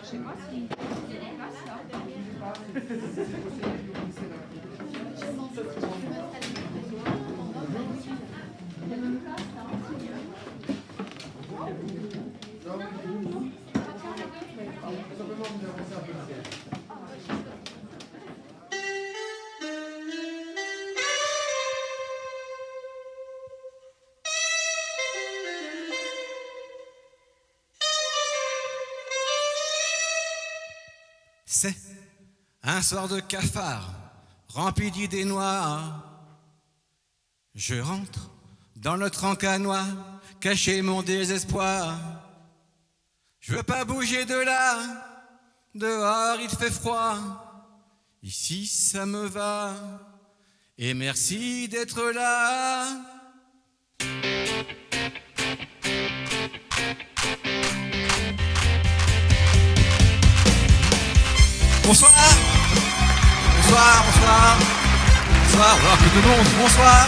sais pas si il y a des places là. C'est un soir de cafard rempli d'idées noires. Je rentre dans notre encanoir, cacher mon désespoir. Je veux pas bouger de là, dehors il fait froid. Ici ça me va, et merci d'être là. Bonsoir. Bonsoir, bonsoir. Bonsoir, voilà, tout le monde, bonsoir.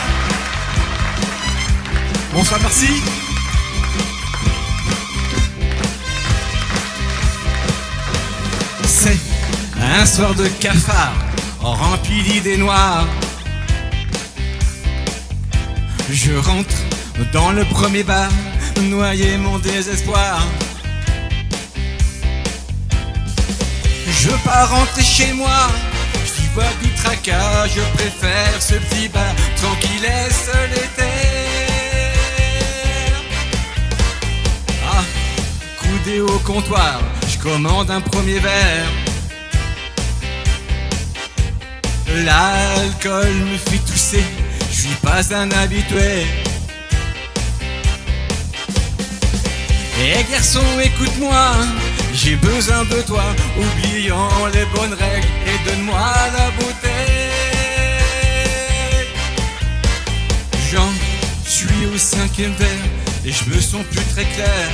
Bonsoir, merci. C'est un soir de cafard rempli d'idées noires. Je rentre dans le premier bar, noyer mon désespoir. Je veux pas rentrer chez moi, j'y vois du tracas, je préfère ce petit bar tranquille et solitaire. Ah, coudé au comptoir, je commande un premier verre. L'alcool me fait tousser, je suis pas un habitué. Eh garçon, écoute-moi, j'ai besoin de toi, oublions les bonnes règles et donne-moi la bouteille. J'en suis au 5e verre et je me sens plus très clair.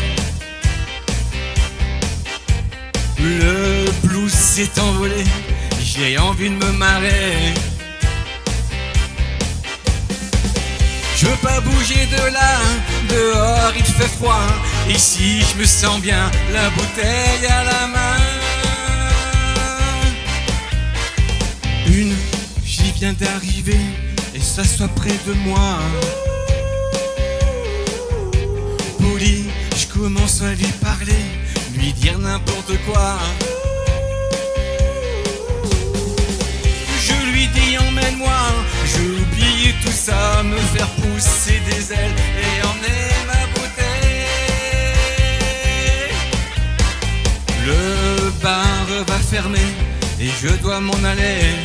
Le blues s'est envolé, j'ai envie de me marrer. Je veux pas bouger de là, dehors il fait froid. Ici je me sens bien, la bouteille à la main. Une fille vient d'arriver et s'assoit près de moi. Poli, je commence à lui parler, lui dire n'importe quoi. Je lui dis emmène-moi, je veux oublier tout ça, me faire pousser des ailes et emmener ma bouteille. Le bar va fermer et je dois m'en aller.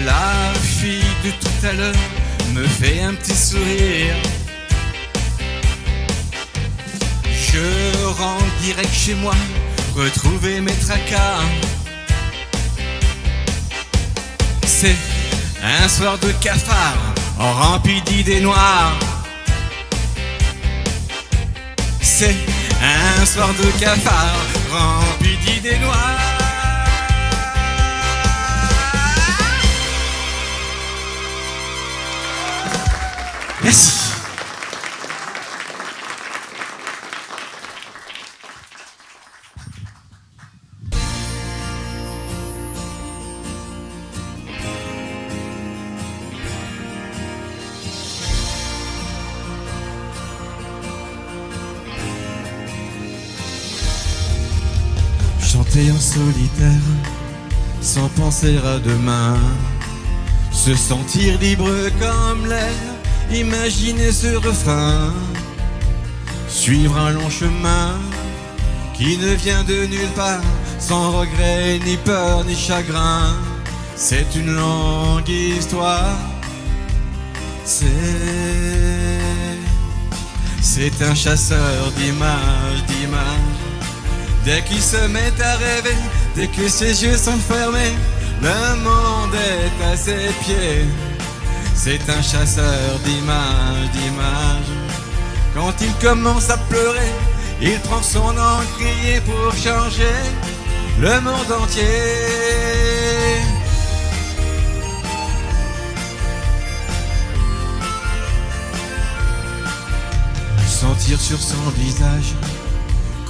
La fille de tout à l'heure me fait un petit sourire. Je rentre direct chez moi, retrouver mes tracas. C'est un soir de cafard rempli d'idées noires. C'est un soir de cafard rempli d'idées noires. Merci. Chanter en solitaire, sans penser à demain, se sentir libre comme l'air, imaginer ce refrain, suivre un long chemin qui ne vient de nulle part, sans regret, ni peur, ni chagrin. C'est une longue histoire, c'est un chasseur d'images, Dès qu'il se met à rêver, dès que ses yeux sont fermés, le monde est à ses pieds. C'est un chasseur d'images. Quand il commence à pleurer, il prend son encrier pour changer le monde entier. Sentir sur son visage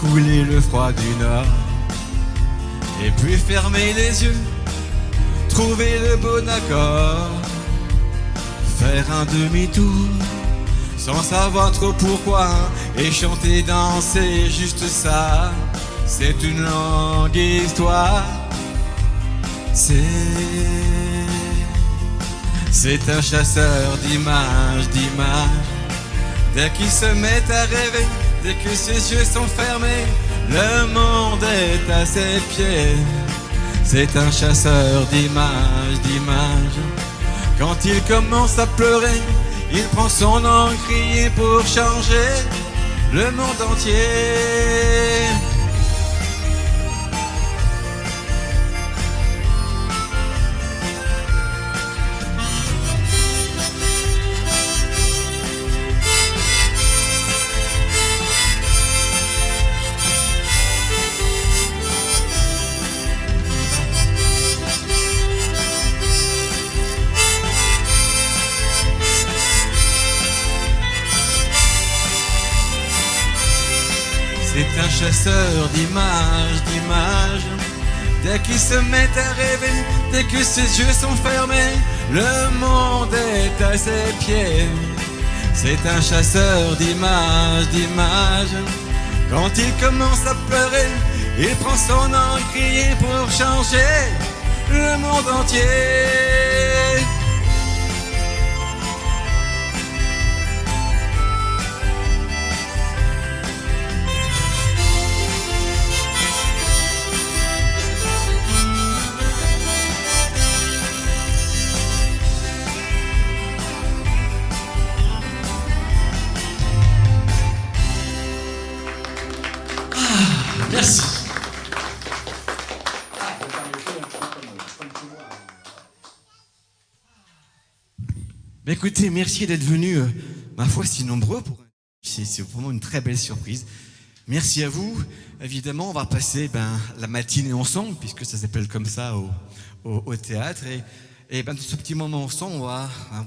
couler le froid du nord. Et puis fermer les yeux, trouver le bon accord, faire un demi-tour sans savoir trop pourquoi, et chanter, danser, juste ça, c'est une longue histoire. C'est un chasseur d'images, dès qu'il se met à rêver, dès que ses yeux sont fermés, le monde est à ses pieds. C'est un chasseur d'images, quand il commence à pleurer, il prend son encrier pour changer le monde entier. C'est un chasseur d'images, dès qu'il se met à rêver, dès que ses yeux sont fermés, le monde est à ses pieds. C'est un chasseur d'images, quand il commence à pleurer, il prend son encrier pour changer le monde entier. Merci. Écoutez, merci d'être venus, ma foi, si nombreux. C'est vraiment une très belle surprise. Merci à vous. Évidemment, on va passer la matinée ensemble, puisque ça s'appelle comme ça au théâtre. Et de ce petit moment ensemble,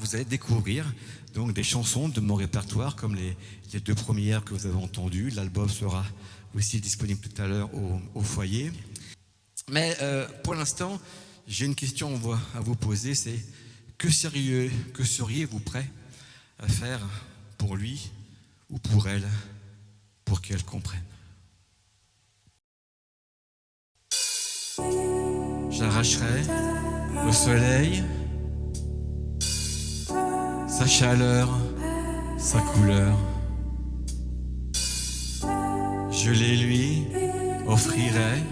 vous allez découvrir donc des chansons de mon répertoire, comme les deux premières que vous avez entendues. L'album sera aussi disponible tout à l'heure au foyer. Mais pour l'instant, j'ai une question à vous poser, c'est que seriez-vous prêt à faire pour lui ou pour elle, pour qu'elle comprenne? J'arracherai au soleil sa chaleur, sa couleur. Je les lui offrirai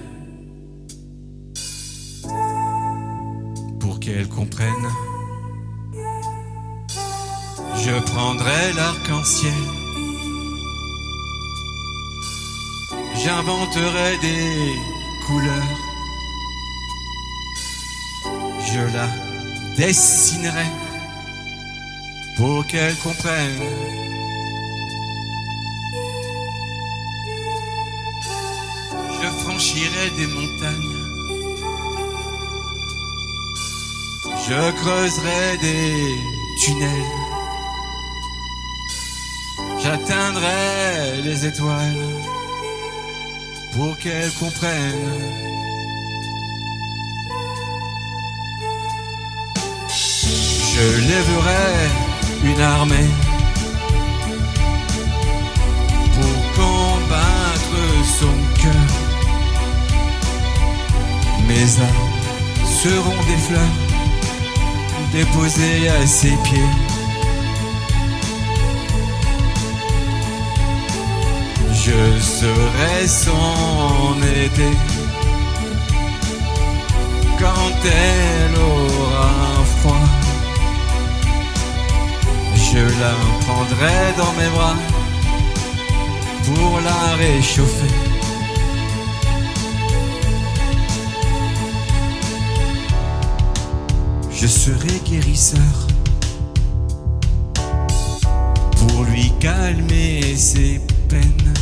pour qu'elle comprenne. Je prendrai l'arc-en-ciel, j'inventerai des couleurs, je la dessinerai pour qu'elle comprenne. Je franchirai des montagnes, je creuserai des tunnels, j'atteindrai les étoiles pour qu'elle comprenne. Je lèverai une armée pour combattre son cœur. Mes armes seront des fleurs déposées à ses pieds. Je serai son été quand elle aura froid. Je la prendrai dans mes bras pour la réchauffer. Je serai guérisseur pour lui calmer ses peines,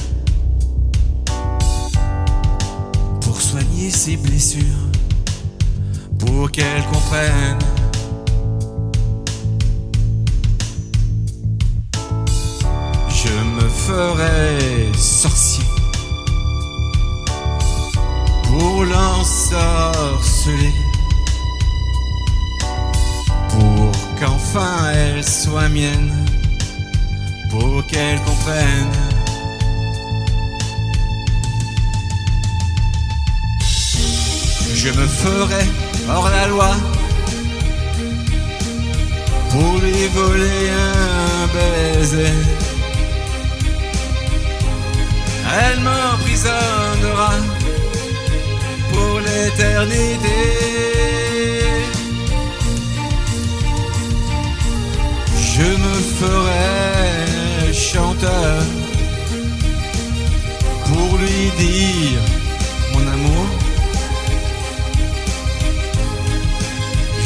pour soigner ses blessures, pour qu'elle comprenne. Je me ferai sorcier ensorcelée pour qu'enfin elle soit mienne, pour qu'elle comprenne. Je me ferai hors la loi pour lui voler un baiser. Elle m'emprisonnera pour l'éternité. Je me ferai chanteur pour lui dire mon amour.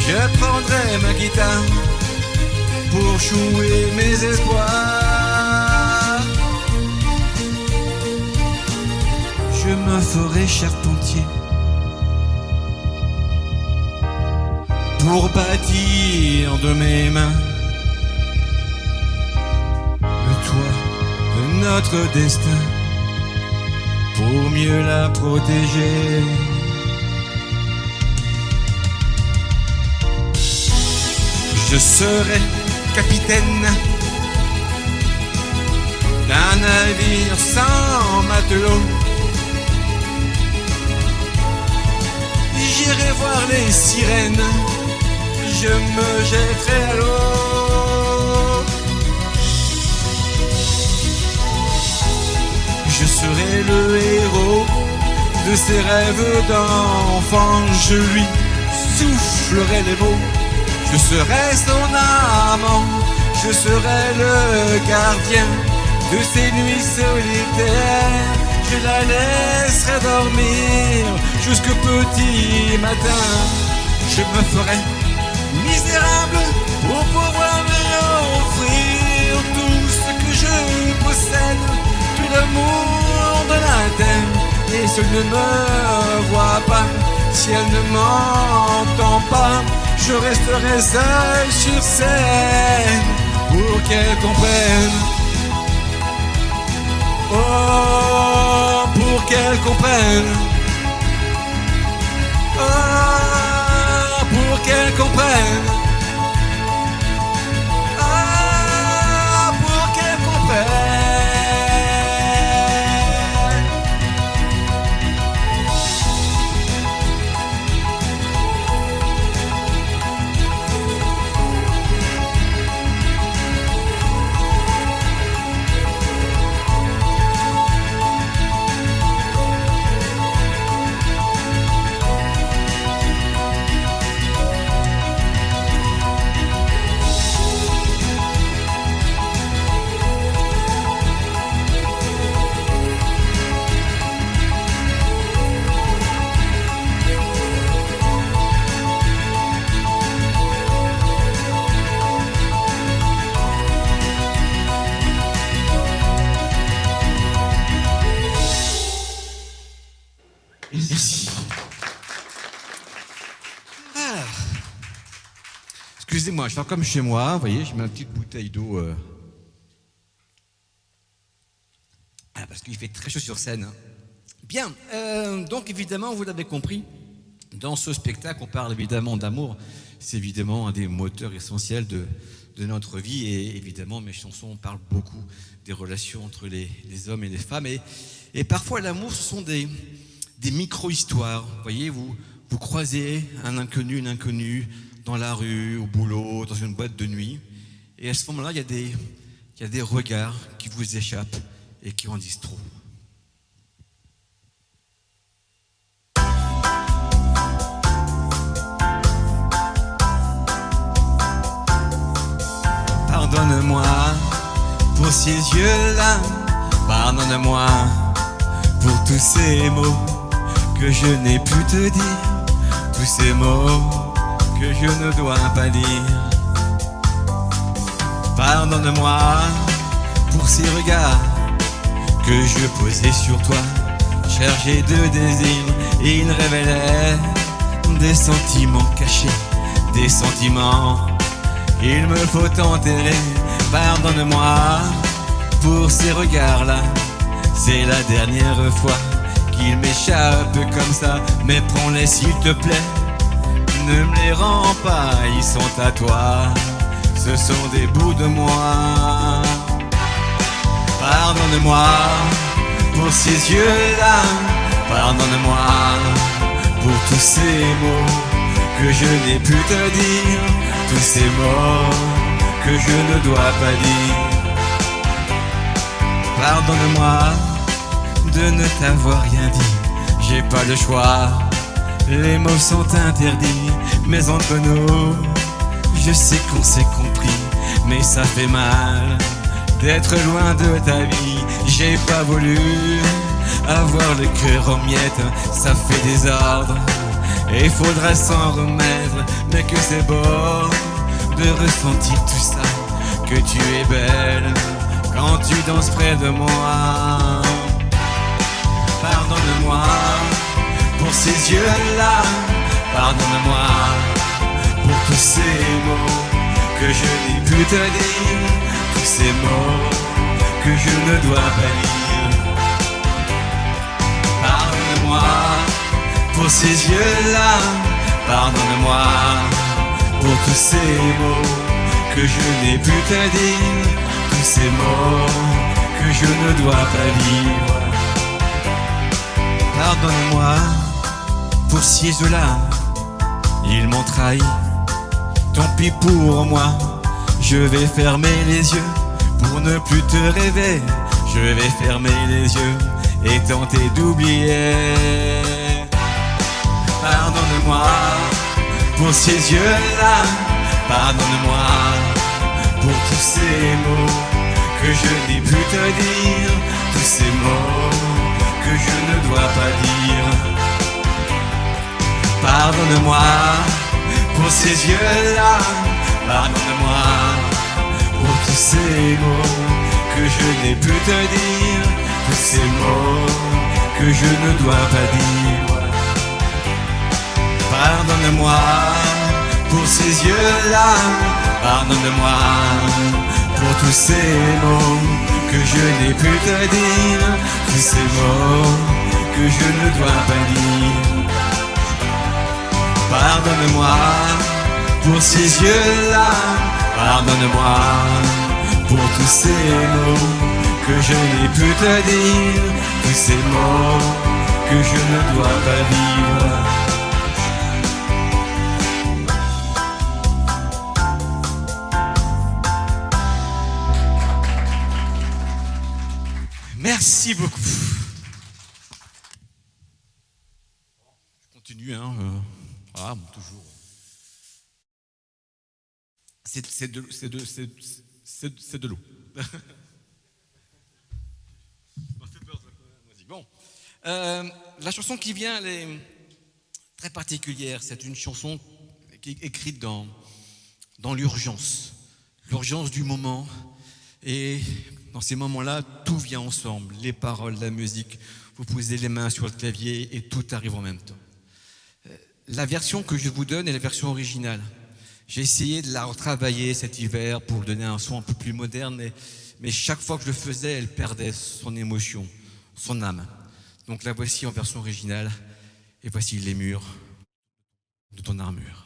Je prendrai ma guitare pour jouer mes espoirs. Je me ferai charpentier pour bâtir de mes mains le toit de notre destin, pour mieux la protéger. Je serai capitaine d'un navire sans matelot. J'irai voir les sirènes, je me jetterai à l'eau. Je serai le héros de ses rêves d'enfant. Je lui soufflerai les mots. Je serai son amant, je serai le gardien de ces nuits solitaires. Je la laisserai dormir jusqu'au petit matin. Je me ferai misérable pour pouvoir lui offrir tout ce que je possède, tout l'amour de la terre. Et si elle ne me voit pas, si elle ne m'entend pas, je resterai seul sur scène pour qu'elle comprenne. Oh, pour qu'elle comprenne. Oh, pour qu'elle comprenne. Oh, pour qu'elle comprenne. Merci. Excusez-moi, je fais comme chez moi, vous voyez, je mets une petite bouteille d'eau. Parce qu'il fait très chaud sur scène. Bien, donc évidemment, vous l'avez compris, dans ce spectacle, on parle évidemment d'amour. C'est évidemment un des moteurs essentiels de notre vie. Et évidemment, mes chansons parlent beaucoup des relations entre les hommes et les femmes. Et parfois, l'amour, ce sont des micro-histoires. Vous voyez, vous croisez un inconnu, une inconnue, dans la rue, au boulot, dans une boîte de nuit. Et à ce moment-là, il y a des regards qui vous échappent et qui en disent trop. Pardonne-moi pour ces yeux-là, pardonne-moi pour tous ces mots que je n'ai pu te dire, tous ces mots que je ne dois pas dire. Pardonne-moi pour ces regards que je posais sur toi, chargés de désir. Ils révélaient des sentiments cachés, des sentiments qu'il me faut enterrer. Pardonne-moi pour ces regards-là, c'est la dernière fois qu'il m'échappe comme ça, mais prends-les s'il te plaît. Ne me les rends pas, ils sont à toi, ce sont des bouts de moi. Pardonne-moi pour ces yeux-là, pardonne-moi pour tous ces mots que je n'ai pu te dire, tous ces mots que je ne dois pas dire. Pardonne-moi de ne t'avoir rien dit, j'ai pas le choix, les mots sont interdits, mais entre nous, je sais qu'on s'est compris, mais ça fait mal d'être loin de ta vie. J'ai pas voulu avoir le cœur en miettes, ça fait désordre et faudra s'en remettre, mais que c'est beau de ressentir tout ça, que tu es belle quand tu danses près de moi. Pardonne-moi pour ces yeux-là, pardonne-moi pour tous ces mots que je n'ai pu te dire, tous ces mots que je ne dois pas dire. Pardonne-moi pour ces yeux-là, pardonne-moi pour tous ces mots que je n'ai pu te dire, tous ces mots que je ne dois pas dire. Pardonne-moi pour ces yeux-là, ils m'ont trahi, tant pis pour moi. Je vais fermer les yeux pour ne plus te rêver, je vais fermer les yeux et tenter d'oublier. Pardonne-moi pour ces yeux-là, pardonne-moi pour tous ces mots que je n'ai pu te dire, tous ces mots que je ne dois pas dire. Pardonne-moi pour ces yeux-là, pardonne-moi pour tous ces mots que je n'ai pu te dire, tous ces mots que je ne dois pas dire. Pardonne-moi pour ces yeux-là, pardonne-moi pour tous ces mots que je n'ai pu te dire, tous ces mots que je ne dois pas dire. Pardonne-moi pour ces yeux-là, pardonne-moi pour tous ces mots que je n'ai pu te dire, tous ces mots que je ne dois pas vivre. Merci beaucoup. Je continue, hein. Voilà, toujours. C'est de l'eau. Bon, la chanson qui vient, elle est très particulière. C'est une chanson qui est écrite dans l'urgence du moment. Et dans ces moments-là, tout vient ensemble. Les paroles, la musique. Vous posez les mains sur le clavier et tout arrive en même temps. La version que je vous donne est la version originale. J'ai essayé de la retravailler cet hiver pour donner un son un peu plus moderne, mais chaque fois que je le faisais, elle perdait son émotion, son âme. Donc la voici en version originale, et voici les murs de ton armure.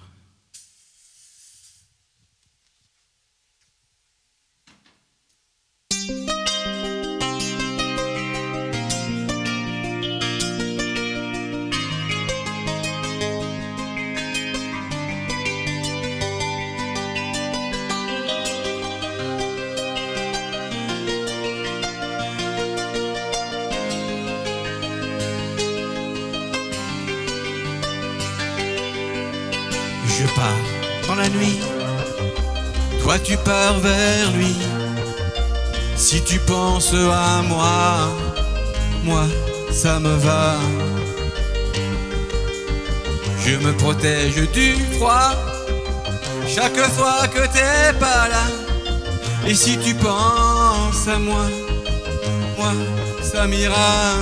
Je pars dans la nuit, toi tu pars vers lui. Si tu penses à moi, moi ça me va. Je me protège du froid chaque fois que t'es pas là. Et si tu penses à moi, moi ça m'ira.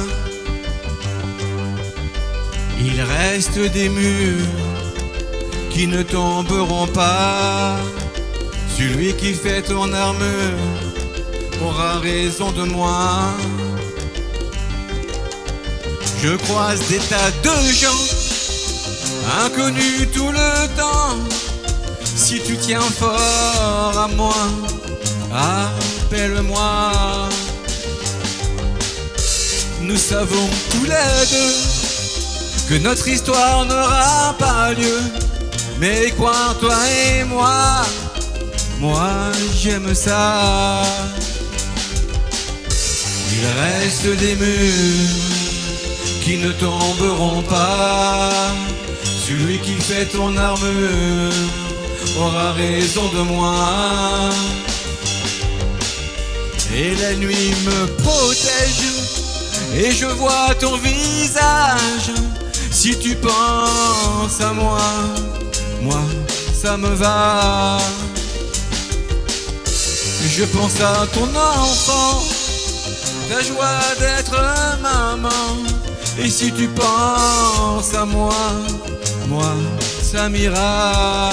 Il reste des murs qui ne tomberont pas. Celui qui fait ton armure aura raison de moi. Je croise des tas de gens, inconnus tout le temps. Si tu tiens fort à moi, appelle-moi. Nous savons tous les deux que notre histoire n'aura pas lieu. Mais quoi, toi et moi j'aime ça. Il reste des murs qui ne tomberont pas. Celui qui fait ton armure aura raison de moi. Et la nuit me protège et je vois ton visage. Si tu penses à moi, ça me va. Je pense à ton enfant, ta joie d'être maman. Et si tu penses à moi, ça m'ira.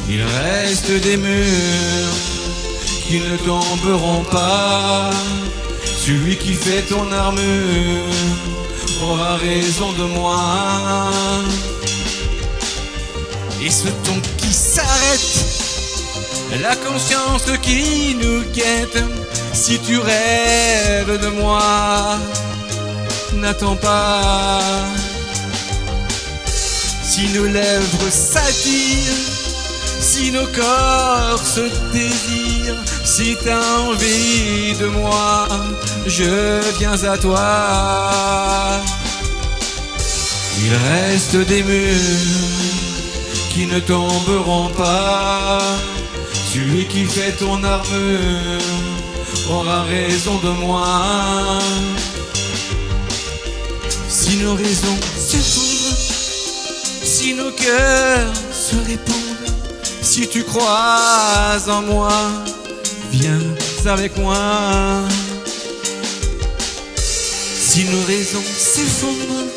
Il reste des murs qui ne tomberont pas. Celui qui fait ton armure aura raison de moi. Et ce ton qui s'arrête, la conscience qui nous guette. Si tu rêves de moi, n'attends pas. Si nos lèvres s'attirent, si nos corps se désirent, si t'as envie de moi, je viens à toi. Il reste des murs qui ne tomberont pas. Celui qui fait ton armure aura raison de moi. Si nos raisons s'effondrent, si nos cœurs se répondent, si tu crois en moi, viens avec moi. Si nos raisons s'effondrent,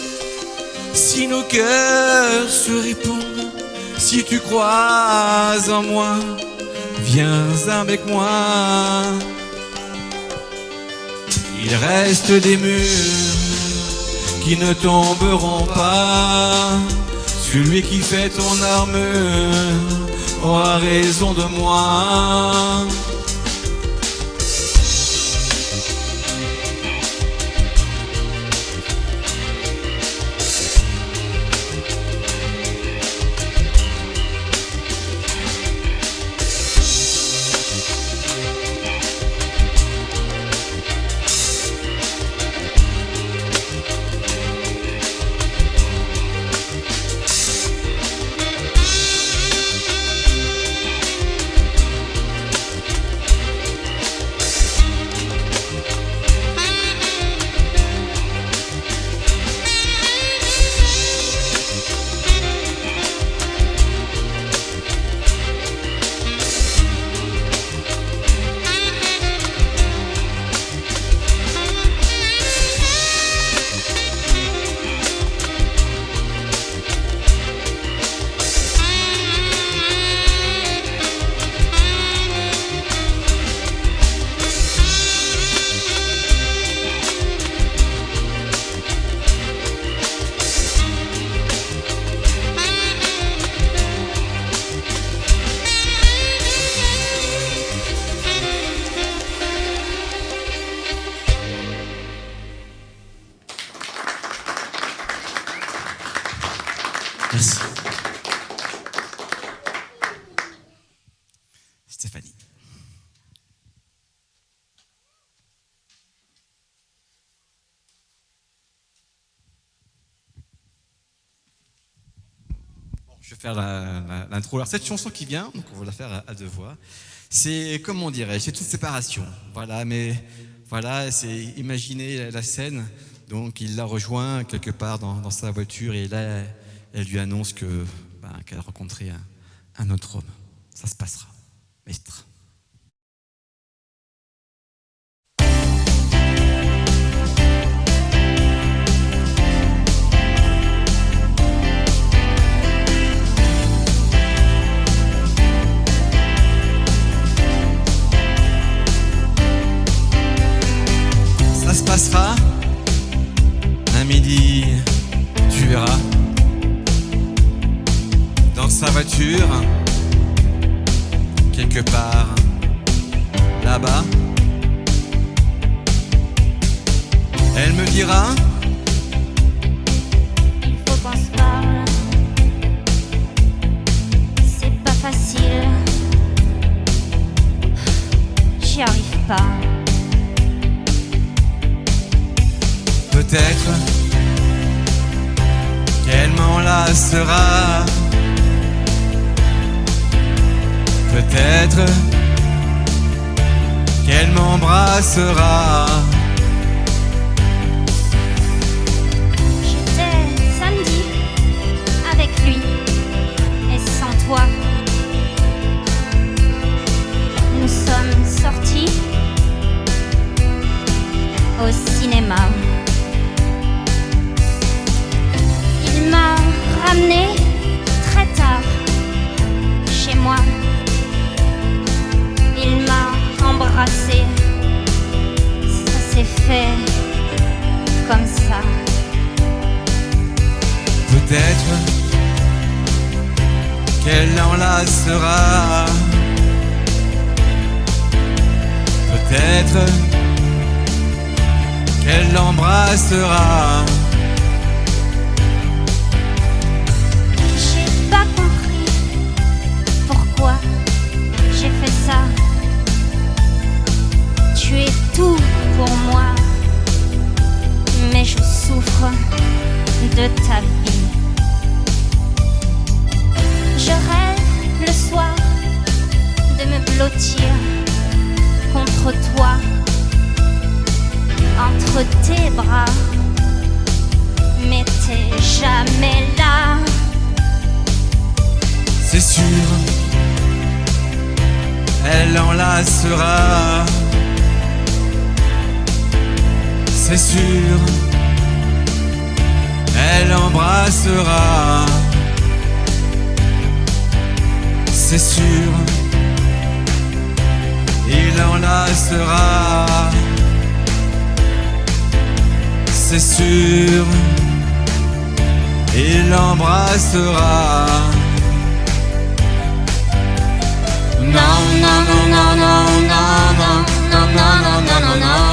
si nos cœurs se répondent, si tu crois en moi, viens avec moi. Il reste des murs qui ne tomberont pas. Celui qui fait ton armure aura raison de moi. Merci. Stéphanie. Bon, je vais faire l'intro. Alors cette chanson qui vient, donc on va la faire à deux voix. C'est, comment dirais-je, c'est toute séparation. Voilà, mais voilà, c'est imaginer la scène. Donc il la rejoint quelque part dans sa voiture et là, elle lui annonce qu'elle a rencontré un autre homme. Ça se passera. Maître. Ça se passera midi, tu verras, dans sa voiture, quelque part là-bas, elle me dira: il faut qu'on se parle. C'est pas facile. J'y arrive pas. Peut-être qu'elle m'enlacera. Peut-être qu'elle m'embrassera. J'étais samedi avec lui et sans toi. Nous sommes sortis au cinéma. Il m'a ramené très tard chez moi. Il m'a embrassé. Ça s'est fait comme ça. Peut-être qu'elle l'enlacera. Peut-être qu'elle l'embrassera. J'ai pas compris pourquoi j'ai fait ça. Tu es tout pour moi, mais je souffre de ta vie. Je rêve le soir de me blottir contre toi, entre tes bras, mais t'es jamais là. C'est sûr, elle l'enlacera. C'est sûr, elle embrassera. C'est sûr, il enlacera. C'est sûr, il embrassera. Non, non, non, non, non, non, non, non, non, non, non, non, non.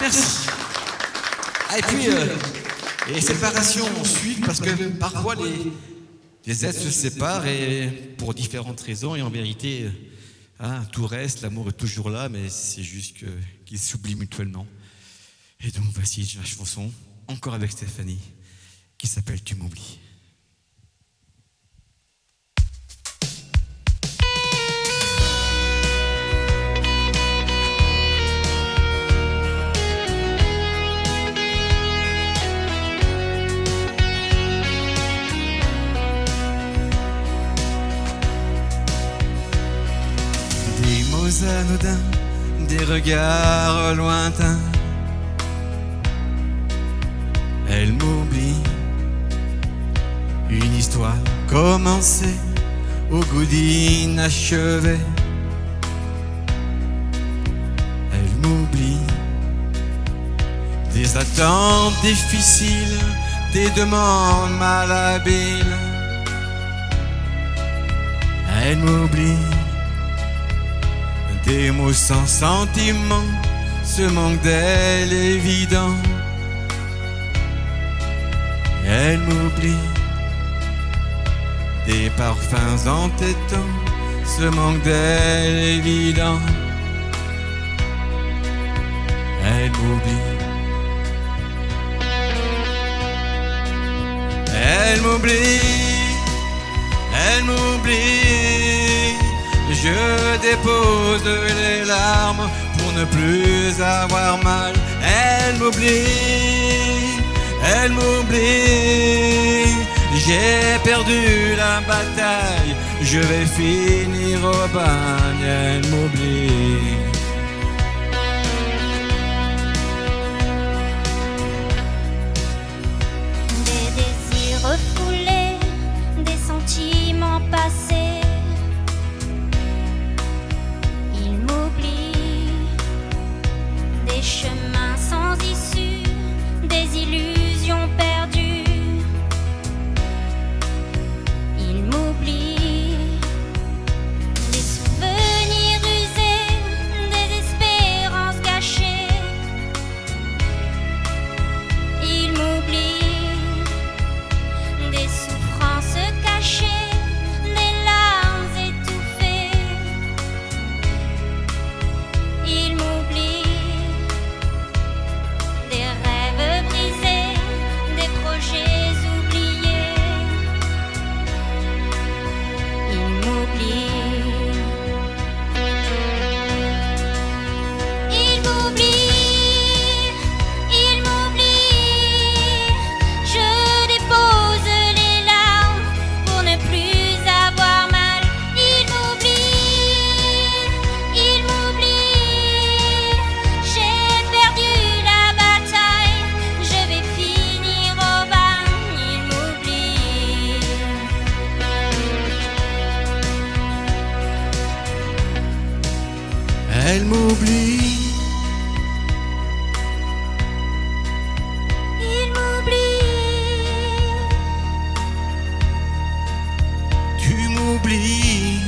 Merci. Ah, et puis, les séparations suivent parce que parfois les êtres se séparent et pour différentes raisons. Et en vérité, tout reste, l'amour est toujours là, mais c'est juste qu'ils s'oublient mutuellement. Et donc voici la chanson, encore avec Stéphanie, qui s'appelle Tu m'oublies. Anodins, des regards lointains. Elle m'oublie. Une histoire commencée au goût d'inachevé. Elle m'oublie. Des attentes difficiles, des demandes malhabiles. Elle m'oublie. Des mots sans sentiment, ce manque d'elle évident. Elle Elle m'oublie. Des parfums entêtants, ce manque d'elle évident. Elle m'oublie. Elle m'oublie. Elle m'oublie. Je dépose les larmes pour ne plus avoir mal. Elle m'oublie. Elle m'oublie. J'ai perdu la bataille, je vais finir au bagne. Elle m'oublie. Des désirs refoulés, des sentiments passés. Il m'oublie. Des chemins sans issue, des illusions perdues. Il m'oublie. Des souvenirs usés, des espérances gâchées. Il m'oublie. Des souffrances cachées, des larmes étouffées. Il m'oublie. Des rêves brisés, des projets oubliés. Il m'oublie. Il m'oublie. Il m'oublie. Je dépose les larmes pour ne plus avoir mal. Il m'oublie. Il m'oublie. J'ai perdu la bataille, je vais finir au bagne. Il m'oublie. Elle m'oublie. Il m'oublie. Tu m'oublies.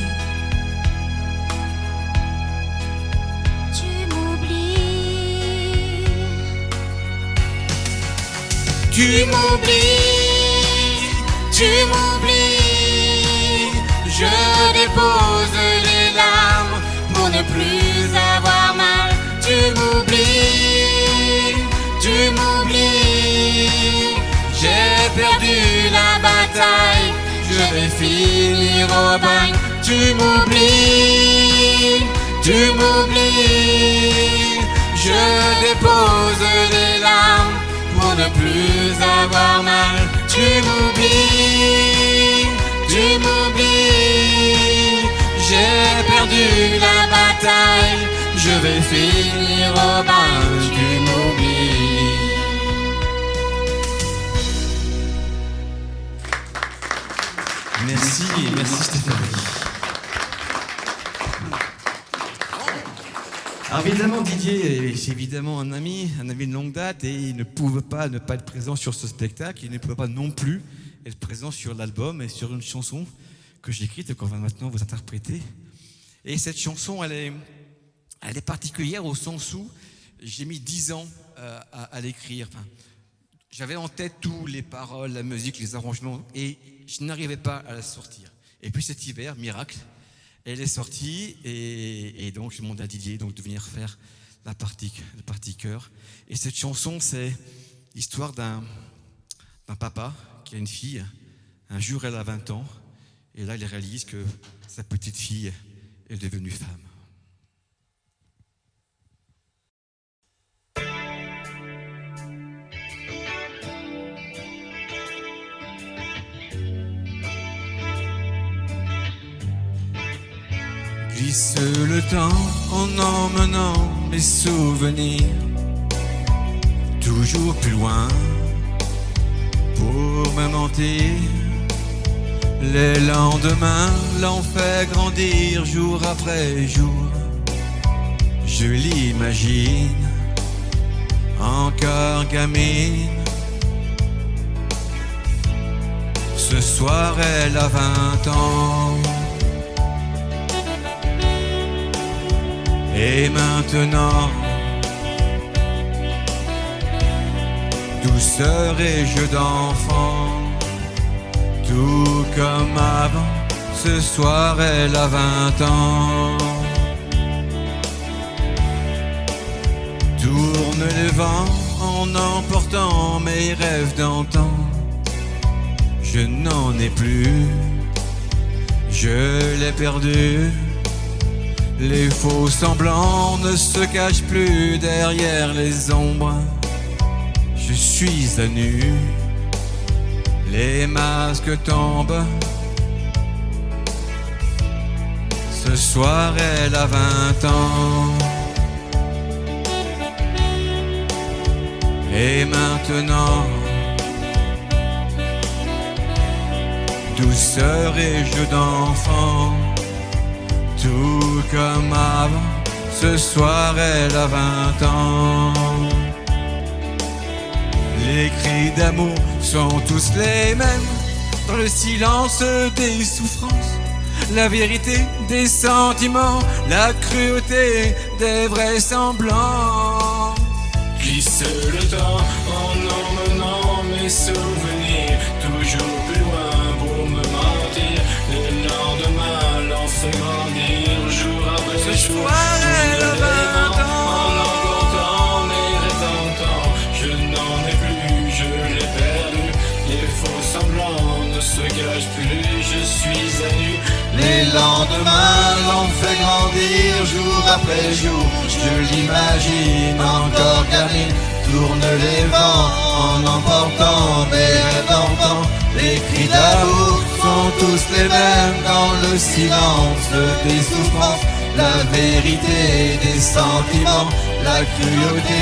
Tu m'oublies. Tu m'oublies. Tu m'oublies. Je dépose les larmes pour ne plus avoir mal. Tu m'oublies. Tu m'oublies. J'ai perdu la bataille, je vais finir au bagne. Tu m'oublies. Tu m'oublies. Je dépose les larmes pour ne plus avoir mal. Tu m'oublies. Tu m'oublies. J'ai perdu la bataille, je vais finir au bagne. Tu m'oublies. Merci, merci Stéphanie. Alors évidemment Didier est évidemment un ami de longue date, et il ne pouvait pas ne pas être présent sur ce spectacle. Il ne pouvait pas non plus être présent sur l'album et sur une chanson que j'ai écrite et qu'on va maintenant vous interpréter. Et cette chanson, elle est particulière au sens où j'ai mis 10 ans à l'écrire. Enfin, j'avais en tête tous les paroles, la musique, les arrangements, et je n'arrivais pas à la sortir. Et puis cet hiver, miracle, elle est sortie, et donc je demande à Didier donc, de venir faire la partie chœur. Et cette chanson, c'est l'histoire d'un papa qui a une fille. Un jour, elle a 20 ans, et là, il réalise que sa petite fille est devenue femme. Glisse le temps en emmenant mes souvenirs toujours plus loin pour me mentir. Les lendemains l'en fait grandir jour après jour. Je l'imagine encore gamine. Ce soir elle a 20 ans. Et maintenant douceur et jeu d'enfant. Tout comme avant, ce soir elle a 20 ans. Tourne les vents en emportant mes rêves d'antan. Je n'en ai plus, je l'ai perdu. Les faux semblants ne se cachent plus derrière les ombres. Je suis à nu, les masques tombent. Ce soir elle a 20 ans. Et maintenant, douceur et jeu d'enfant. Tout comme avant, ce soir elle a 20 ans. Les cris d'amour sont tous les mêmes. Dans le silence des souffrances, la vérité des sentiments, la cruauté des vraisemblances. Glisse le temps en emmenant mes souvenirs toujours plus loin pour me mentir. Le lendemain l'en fait grandir jour après jour. Elle a 20 ans en emportant mes rêves d'antan. Je n'en ai plus, je l'ai perdu. Les faux semblants ne se cachent plus, je suis à nu. Les lendemains l'ont fait grandir jour après jour. Je l'imagine encore gamine. Tourne les vents en emportant mes rêves d'antan. Les cris d'amour sont tous les mêmes dans le silence des souffrances. La vérité des sentiments, la cruauté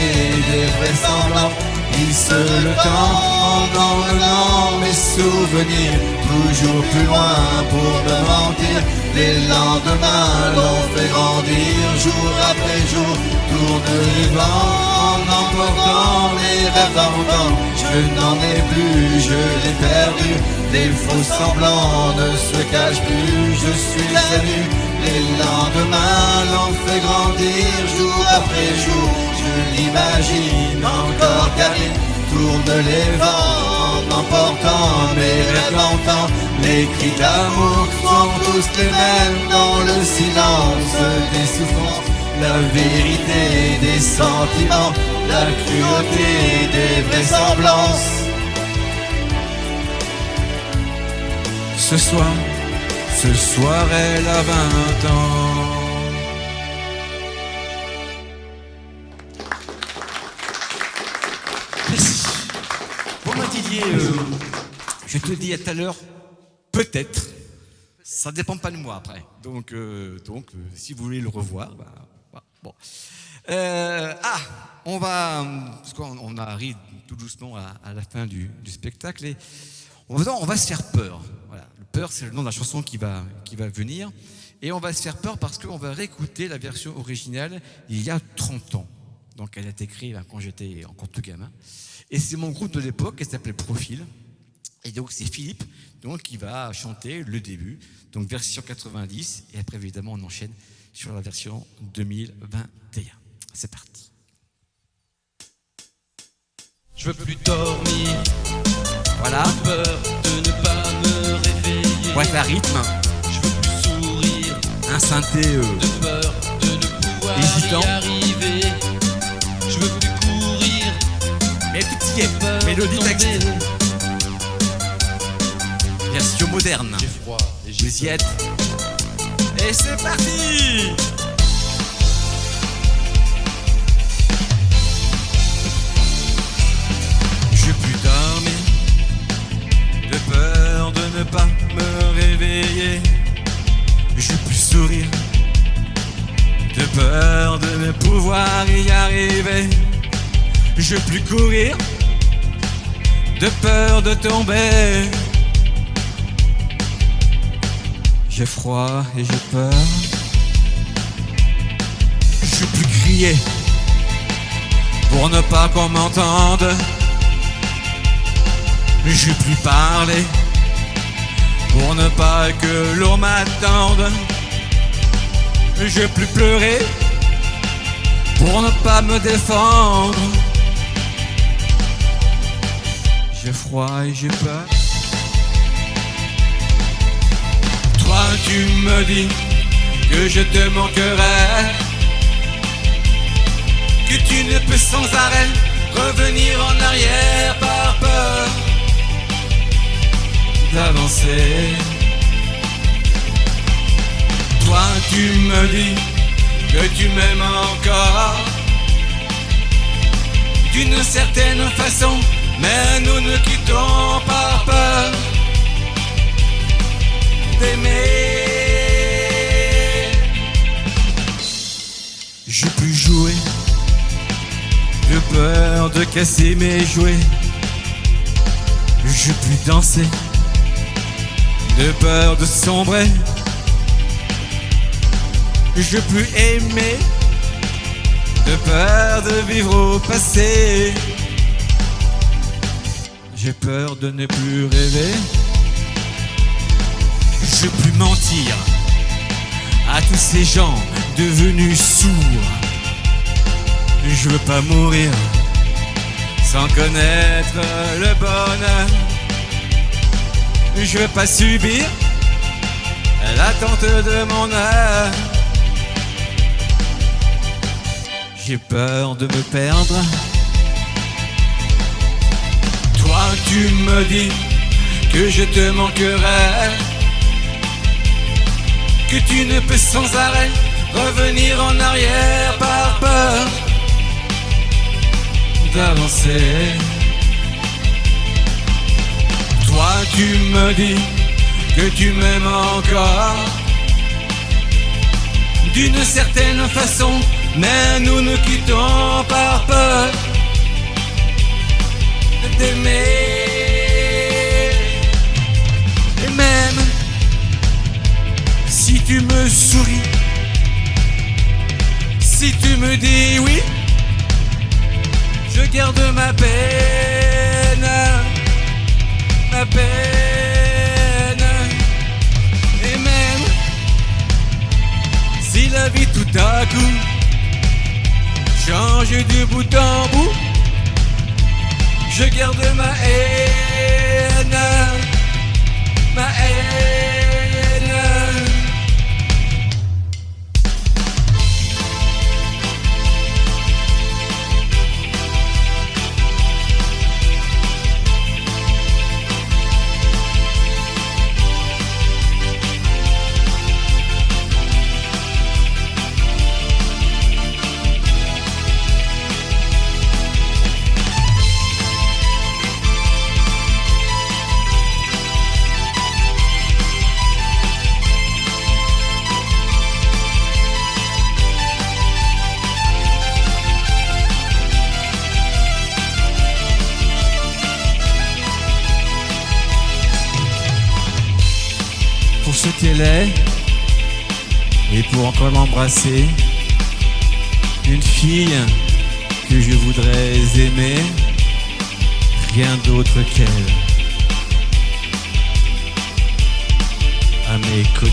des vraisemblances. Glisse le temps en emmenant mes souvenirs toujours plus loin pour me mentir. Les lendemains l'ont fait grandir jour après jour. Tourne les vents en emportant mes rêves d'antan. Je n'en ai plus, je l'ai perdu. Les faux semblants ne se cachent plus, je suis à nu. Les lendemains l'ont fait grandir jour après jour. Je l'imagine encore gamine. Tourne les vents en emportant mes rêves d'antan. Les cris d'amour sont tous les mêmes dans le silence des souffrances. La vérité des sentiments, la cruauté des vraisemblances. Ce soir elle a 20 ans. Merci. Bon bah Didier, je te dis à tout à l'heure, peut-être. Ça dépend pas de moi après. Donc, si vous voulez le revoir, bah, bon. On va, parce qu'on arrive tout doucement à la fin du spectacle et on va se faire peur. Voilà. Le peur, c'est le nom de la chanson qui va venir. Et on va se faire peur parce qu'on va réécouter la version originale il y a 30 ans. Donc elle a été écrite quand j'étais encore tout gamin. Et c'est mon groupe de l'époque qui s'appelait Profil. Et donc c'est Philippe qui va chanter le début. Donc version 90. Et après évidemment on enchaîne sur la version 2021. C'est parti. Je veux plus dormir. Voilà. Peur de ne pas me réveiller. Ouais, la rythme. Je veux plus sourire. Un synthé. De peur de ne pouvoir hésitant. y arriver. Je veux plus courir. Mais tout y est. Mélodie, texte. Version moderne. J'ai froid et j'ai Vous y êtes. Et c'est parti. Je plus dormir. De peur de ne pas me réveiller. Je plus sourire. De peur de ne pouvoir y arriver. Je plus courir. De peur de tomber. J'ai froid et j'ai peur. Je plus crier. Pour ne pas qu'on m'entende. Je plus parler pour ne pas que l'on m'attende. Je plus pleurer pour ne pas me défendre. j'ai froid et j'ai peur. Toi tu me dis que je te manquerai, que tu ne peux sans arrêt revenir en arrière par peur d'avancer. Toi tu me dis que tu m'aimes encore d'une certaine façon, mais nous ne quittons par peur d'aimer. Je puis jouer de peur de casser mes jouets. Je puis danser de peur de sombrer. Je puis aimer de peur de vivre au passé. J'ai peur de ne plus rêver. Je puis mentir à tous ces gens devenus sourds. Je veux pas mourir sans connaître le bonheur. Je veux pas subir l'attente de mon heure. J'ai peur de me perdre. Toi tu me dis que je te manquerai, que tu ne peux sans arrêt revenir en arrière par peur d'avancer. Toi tu me dis que tu m'aimes encore d'une certaine façon, mais nous nous quittons par peur d'aimer. Et même si tu me souris, si tu me dis oui, je garde ma peine, ma peine. Et même si la vie tout à coup change de bout en bout, je garde ma haine, ma haine. Pour ce qu'elle est, et pour encore l'embrasser, une fille que je voudrais aimer, rien d'autre qu'elle, à mes côtés.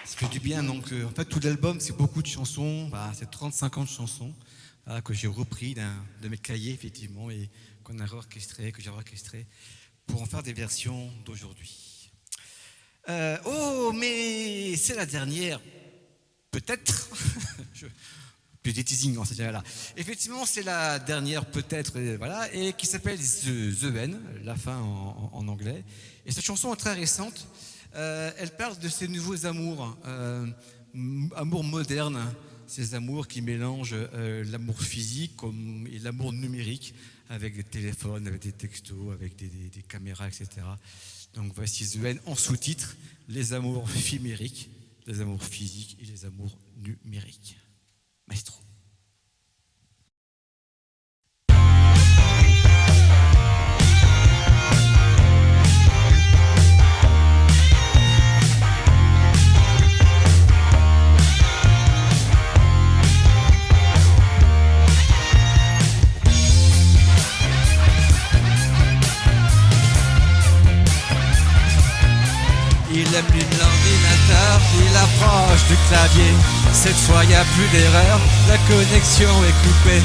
Ça fait du bien. Donc, en fait, tout l'album, c'est beaucoup de chansons. Bah, c'est 30-50 chansons que j'ai repris de mes cahiers, effectivement, et qu'on a réorchestré, que j'ai orchestré pour en faire des versions d'aujourd'hui. Mais c'est la dernière, peut-être. Plus des teasing, on s'est dit là. Effectivement, c'est la dernière, peut-être, voilà, et qui s'appelle The End, la fin en anglais. Et cette chanson est très récente. Elle parle de ces nouveaux amours, amours modernes, ces amours qui mélangent l'amour physique et l'amour numérique, avec des téléphones, avec des textos, avec des caméras, etc. Donc voici The End en sous-titre, les amours chimériques, les amours physiques et les amours numériques. Maestro. Il aime l'ordinateur, il approche du clavier. Cette fois y a plus d'erreur, la connexion est coupée.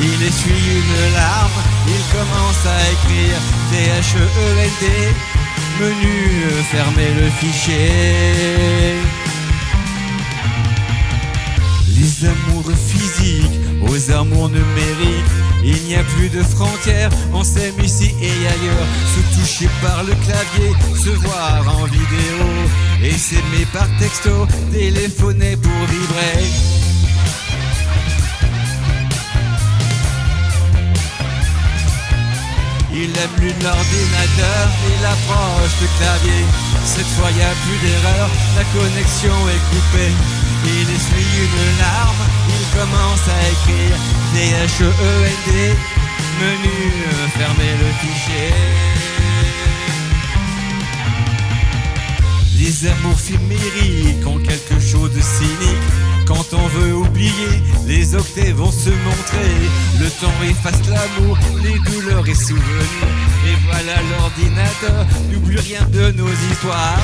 Il essuie une larme, il commence à écrire THEEND. Menu, fermez le fichier. Les amours physiques aux amours numériques. Il n'y a plus de frontières, on s'aime ici et ailleurs. Se toucher par le clavier, se voir en vidéo et s'aimer par texto, téléphoner pour vibrer. Il aime l'ordinateur, il approche le clavier. Cette fois y a plus d'erreur, la connexion est coupée. Il essuie une larme, il commence à écrire THEEND. Menu, fermez le fichier. Les amours chimériques ont quelque chose de cynique. Quand on veut oublier, les octets vont se montrer. Le temps efface l'amour, les douleurs et souvenirs. Et voilà l'ordinateur, n'oublie rien de nos histoires.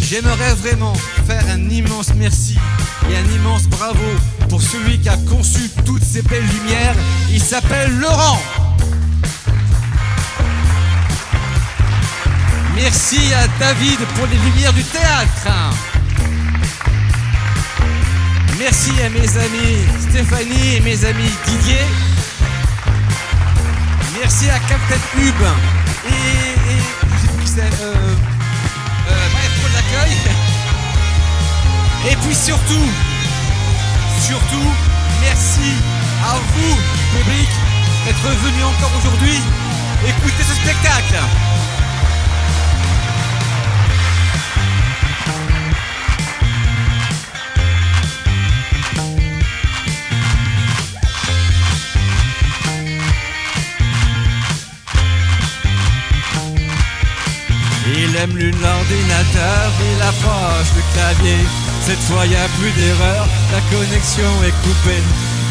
J'aimerais vraiment faire un immense merci et un immense bravo pour celui qui a conçu toutes ces belles lumières. Il s'appelle Laurent. Merci à David pour les lumières du théâtre. Merci à mes amis Stéphanie et mes amis Didier. Merci à Captain Hub et je sais plus qui c'est. Bref, pour l'accueil. Et puis surtout, merci à vous, public, d'être venu encore aujourd'hui écouter ce spectacle. Il aime l'ordinateur, il approche le clavier. Cette fois y a plus d'erreur, la connexion est coupée.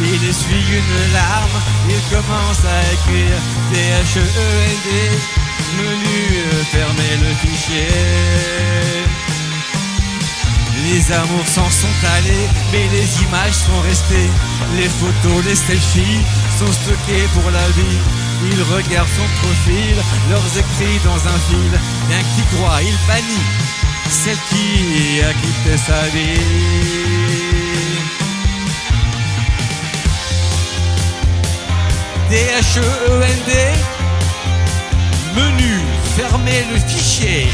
Il essuie une larme, il commence à écrire THEEND. Menu, fermez le fichier. Les amours s'en sont allés, mais les images sont restées. Les photos, les selfies sont stockées pour la vie. Il regarde son profil, leurs écrits dans un fil. Bien qu'il croit, il bannit celle qui a quitté sa vie. THEEND. Menu, fermez le fichier.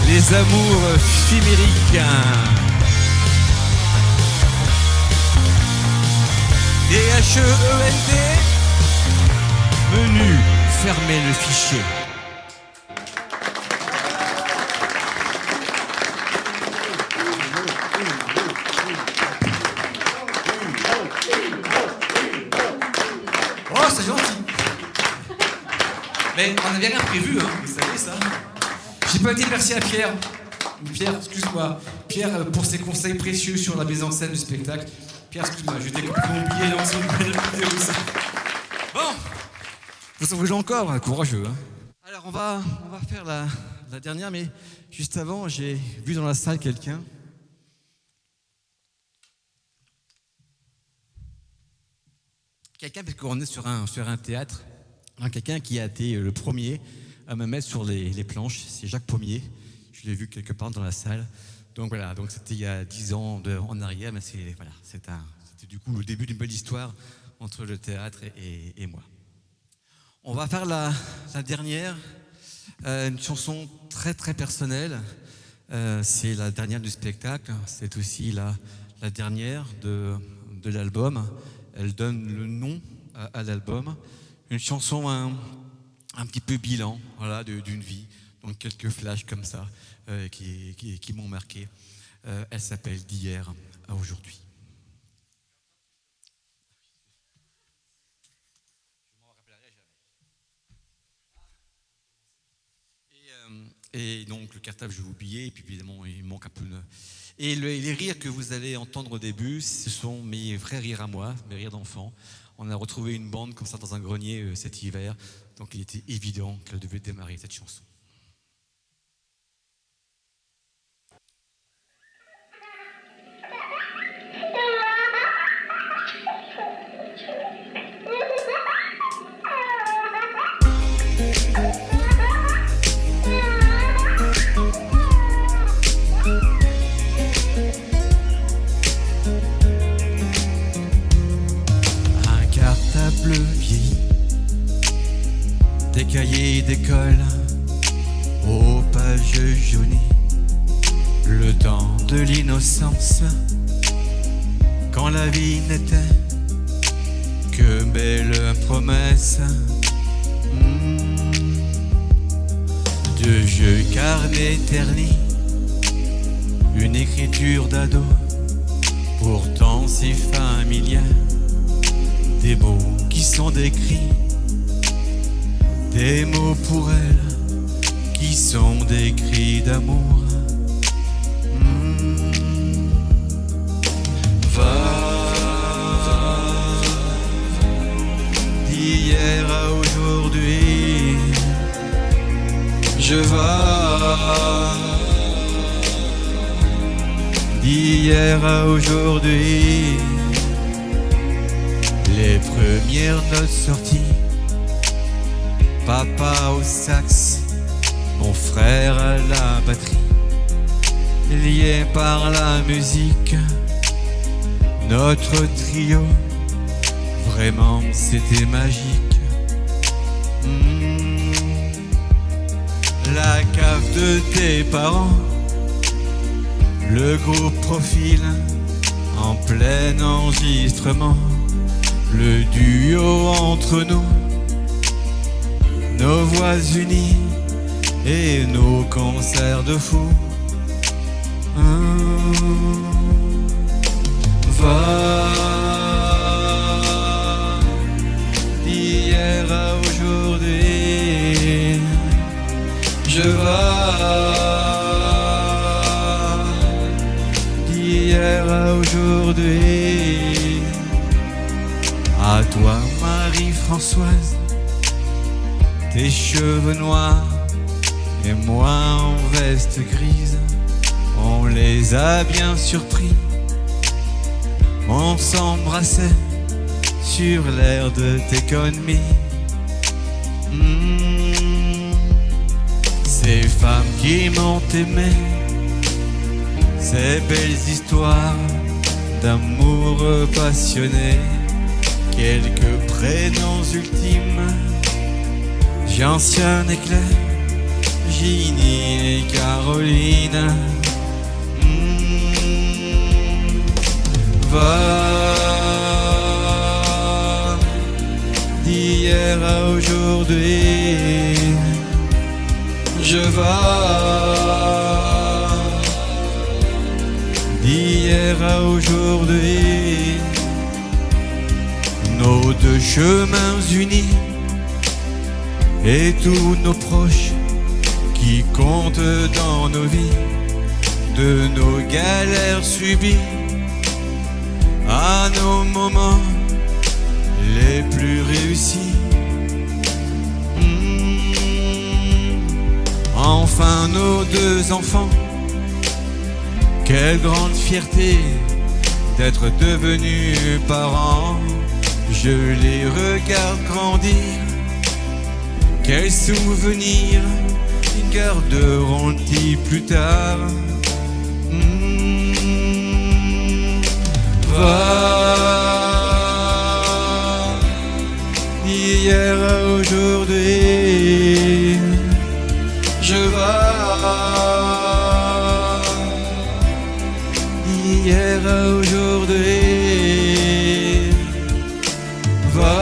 Les amours chimériques. THEEND. Menu, fermez le fichier. Oh, c'est gentil. Mais on n'avait rien prévu, hein, vous savez ça. J'ai pas dit merci à Pierre. Pierre, excuse-moi. Pierre, pour ses conseils précieux sur la mise en scène du spectacle. Pierre, excuse-moi, je t'ai complètement oublié dans son vidéo. Bon, Vous en voulez encore, courageux. Hein. Alors on va faire la dernière, mais juste avant, j'ai vu dans la salle quelqu'un. Parce qu'on est sur un théâtre, quelqu'un qui a été le premier à me mettre sur les planches, c'est Jacques Pommier. Je l'ai vu quelque part dans la salle. Donc voilà, donc c'était il y a 10 ans en arrière, mais c'était du coup le début d'une belle histoire entre le théâtre et moi. On va faire la dernière, une chanson très très personnelle. C'est la dernière du spectacle, c'est aussi la dernière de l'album. Elle donne le nom à l'album. Une chanson un petit peu bilan, voilà, d'une vie, donc quelques flashs comme ça qui m'ont marqué. Elle s'appelle D'hier à aujourd'hui. Et donc le cartable, je vais oublier, et puis évidemment il manque un peu de... Et les rires que vous allez entendre au début, ce sont mes vrais rires à moi, mes rires d'enfant. On a retrouvé une bande comme ça dans un grenier cet hiver, donc il était évident qu'elle devait démarrer cette chanson. Vieilli, des cahiers d'école aux pages jaunies, le temps de l'innocence, quand la vie n'était que belle promesse de jeux carnet ternis, une écriture d'ado pourtant si familière. Des mots qui sont décrits, des mots pour elle qui sont des cris d'amour. Va d'hier à aujourd'hui, je vais d'hier à aujourd'hui. Les premières notes sorties, papa au sax, mon frère à la batterie, liés par la musique, notre trio, vraiment c'était magique. La cave de tes parents, le groupe Profil en plein enregistrement. Le duo entre nous, nos voix unies et nos concerts de fou. Va d'hier à aujourd'hui, je vais d'hier à aujourd'hui. À toi Marie-Françoise, tes cheveux noirs et moi en veste grise, on les a bien surpris. On s'embrassait sur l'air de Take-On-Me. Ces femmes qui m'ont aimé, ces belles histoires d'amour passionné. Quelques prénoms ultimes, Gentiane et Claire, Ginny et Caroline. Va d'hier à aujourd'hui, je vais d'hier à aujourd'hui. Nos deux chemins unis et tous nos proches qui comptent dans nos vies, de nos galères subies à nos moments les plus réussis. enfin nos 2 enfants. Quelle grande fierté d'être devenus parents. Je les regarde grandir. Quels souvenirs garderont-ils plus tard? Va d'hier à aujourd'hui, je vais d'hier à aujourd'hui, va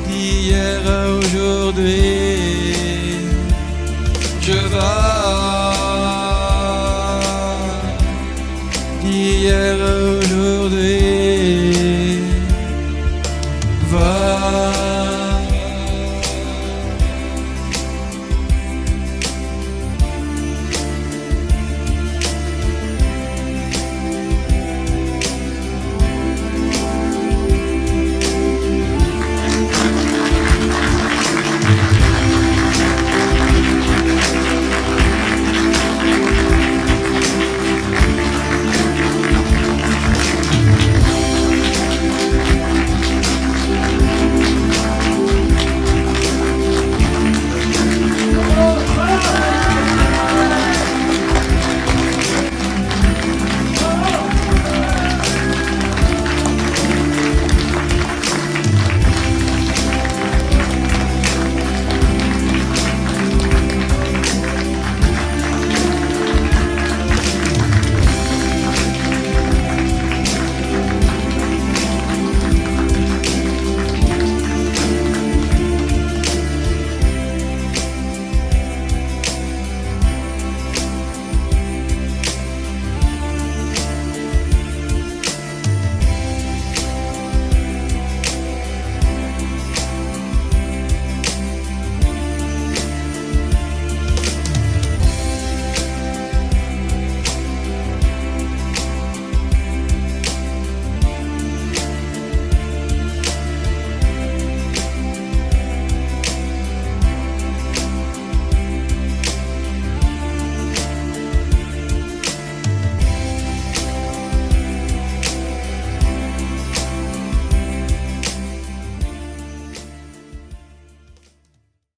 d'hier à aujourd'hui, je vais d'hier à aujourd'hui, va.